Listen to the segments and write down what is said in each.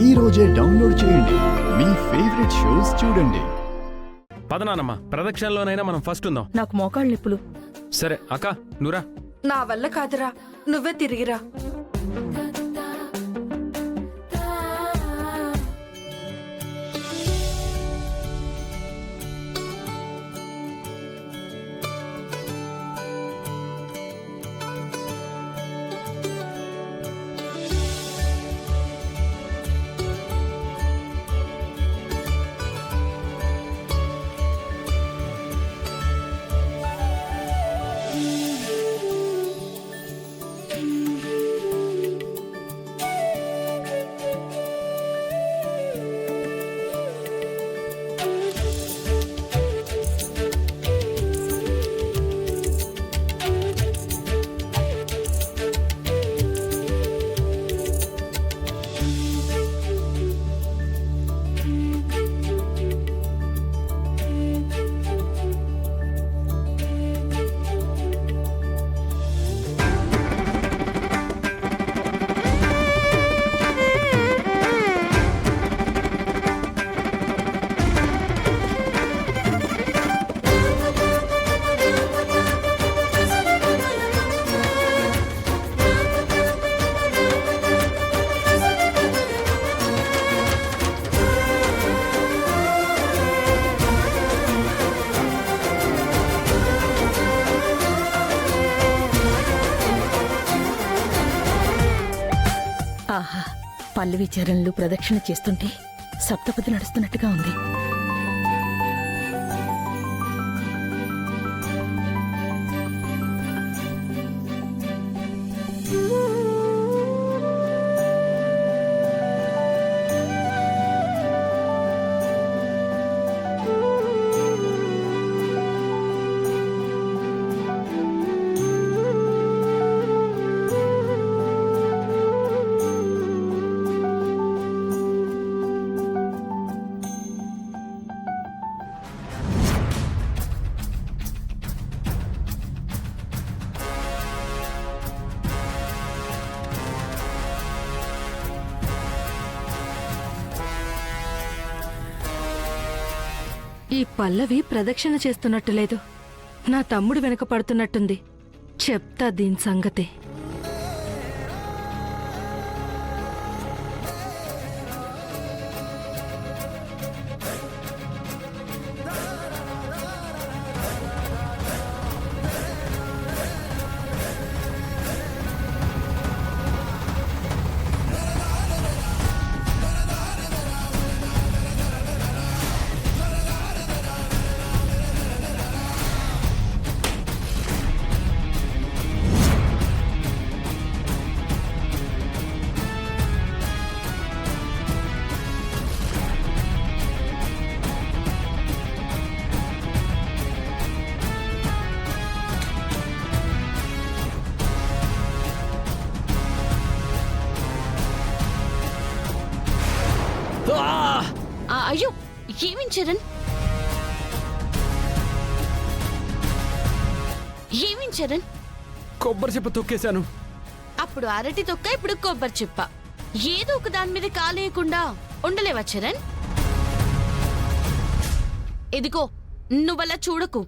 ఈ రోజే డౌన్లోడ్ చేయండి. మీ ఫేవరెట్ షోస్ చూడండి. పదనానమ్మ, ప్రదక్షిణలోనైనా మనం ఫస్ట్ ఉందాం. నాకు మోకాళ్ళ నొప్పులు. సరే అక్క, నువ్వురా. నా వల్ల కాదురా, నువ్వే తిరిగిరా. ఆహా, పల్లవి చరణులు ప్రదక్షిణ చేస్తుంటే సప్తపది నడుస్తున్నట్టుగా ఉంది. ఈ పల్లవి ప్రదక్షిణ చేస్తున్నట్టు లేదు. నా తమ్ముడు వెనక పడుతున్నట్టుంది. చెప్తా దీని సంగతి. అయ్యో, ఏమేం చరణ్, ఏమేం చరణ్? కొబ్బరి చెప్ప తొక్కేశాను. అప్పుడు అరటి తొక్క, ఇప్పుడు కొబ్బరి చెప్ప. ఏదో ఒక దాని మీద కాలేయకుండా ఉండలేవా చరణ్? ఇదిగో, నువ్వలా చూడకు.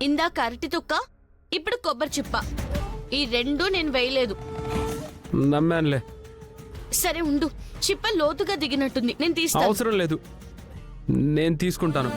ఇందాక అరటి తొక్క, ఇప్పుడు కొబ్బరి చిప్ప. ఈ రెండు నేను వేయలేదు. నమ్మానులే. సరే ఉండు, చిప్ప లోతుగా దిగినట్టుంది, నేను తీస్తాను. అవసరం లేదు, నేను తీసుకుంటాను.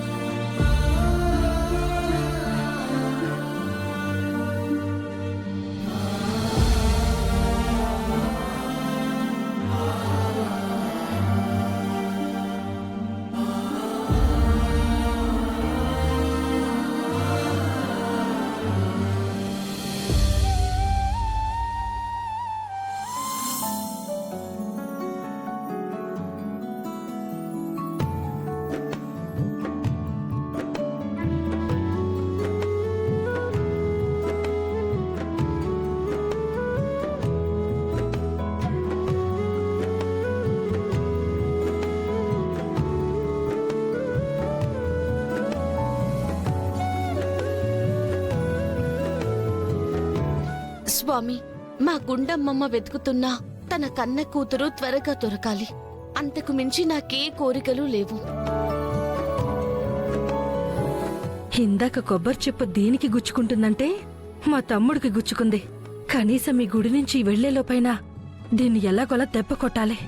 స్వామి, మా గుండమ్మమ్మ వెతుకుతున్నా తన కన్న కూతురు త్వరగా దొరకాలి. అంతకు మించి నాకే కోరికలు లేవు. ఇందాక కొబ్బరి చెప్పు దీనికి గుచ్చుకుంటుందంటే మా తమ్ముడికి గుచ్చుకుంది. కనీసం ఈ గుడి నుంచి వెళ్లేలోపైనా దీన్ని ఎలాగోలా దెబ్బ కొట్టాలి.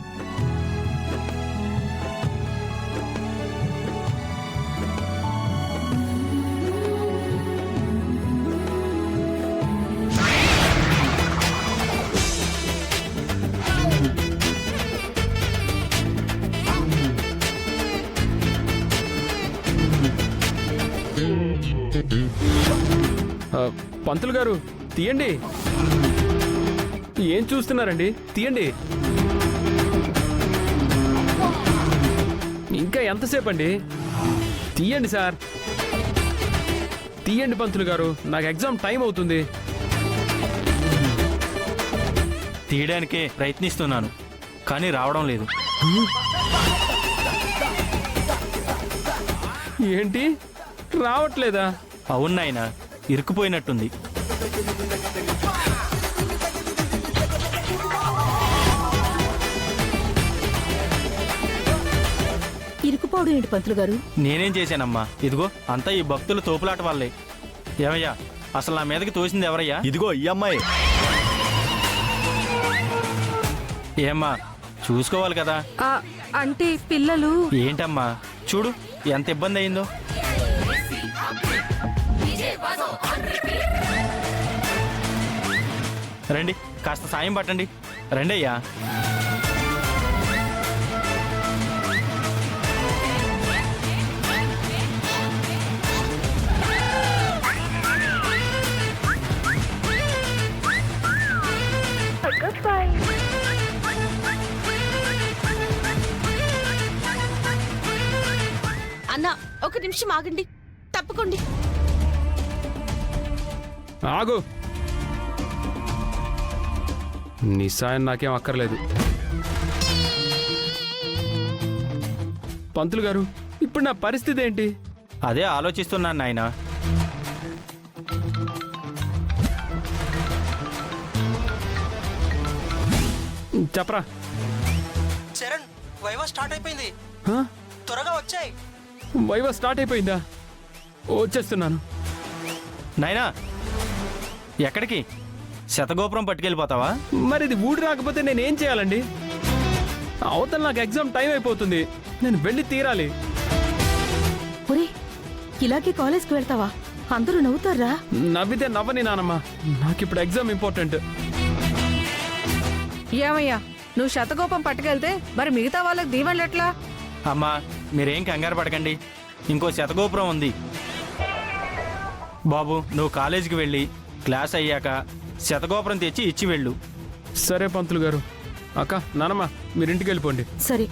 పంతులు గారు తీయండి. ఏం చూస్తున్నారండి? తీయండి. ఇంకా ఎంతసేపు అండి? తీయండి సార్, తీయండి పంతులు గారు, నాకు ఎగ్జామ్ టైం అవుతుంది. తీయడానికే ప్రయత్నిస్తున్నాను కానీ రావడం లేదు. ఏంటి రావట్లేదా? అవును నాయనా, ఇరుక్కుపోయినట్టుంది. ఇరుకుపోవడం ఏంటి పంతులు గారు? నేనేం చేశానమ్మా? ఇదిగో అంతా ఈ భక్తుల తోపులాట వాళ్ళే. ఏమయ్యా, అసలు నా మీదకి తోసింది ఎవరయ్యా? ఇదిగో ఈ అమ్మాయి. ఏమ్మా, చూసుకోవాలి కదా. అంటే పిల్లలు. ఏంటమ్మా, చూడు ఎంత ఇబ్బంది అయిందో. రండి, కాస్త సాయం పట్టండి. రండి అయ్యా. అన్నా, ఒక నిమిషం ఆగండి, తప్పుకోండి. ఆగు. నీ సాయం నాకేం అక్కర్లేదు. పంతులు గారు, ఇప్పుడు నా పరిస్థితి ఏంటి? అదే ఆలోచిస్తున్నాను నాయనా. చెప్పరా. చరణ్, వైవా స్టార్ట్ అయిపోయింది, హ? త్వరగా వచ్చాయి. వైవా స్టార్ట్ అయిపోయిందా? వచ్చేస్తున్నాను. నాయనా, ఎక్కడికి? శతగోపురం పట్టుకెళ్ళిపోతావా? మరి ఇది ఊడి రాకపోతే నేనేం చేయాలండి? అవతల నాకు ఎగ్జామ్ టైం అయిపోతుంది, నేను వెళ్ళి తీరాలి. ఒరే, ఇలాగే కాలేజ్కి వెళ్తావా? అందరూ నవ్వుతారా? నవ్వితే నవ్వని నానమ్మ, నాకిప్పుడు ఎగ్జామ్ ఇంపార్టెంట్. ఏమయ్యా, నువ్వు శతకోపం పట్టుకెళ్తే మరి మిగతా వాళ్ళకి దీవెనలు ఎట్లా? అమ్మా, మీరేం కంగారు పడకండి, ఇంకో శతగోపురం ఉంది. బాబు, నువ్వు కాలేజీకి వెళ్ళి క్లాస్ అయ్యాక శతగోపురం తెచ్చి ఇచ్చి వెళ్ళు. సరే పంతులు గారు. అక్క, నానమ్మ, మీరు ఇంటికి వెళ్ళిపోండి. సరే.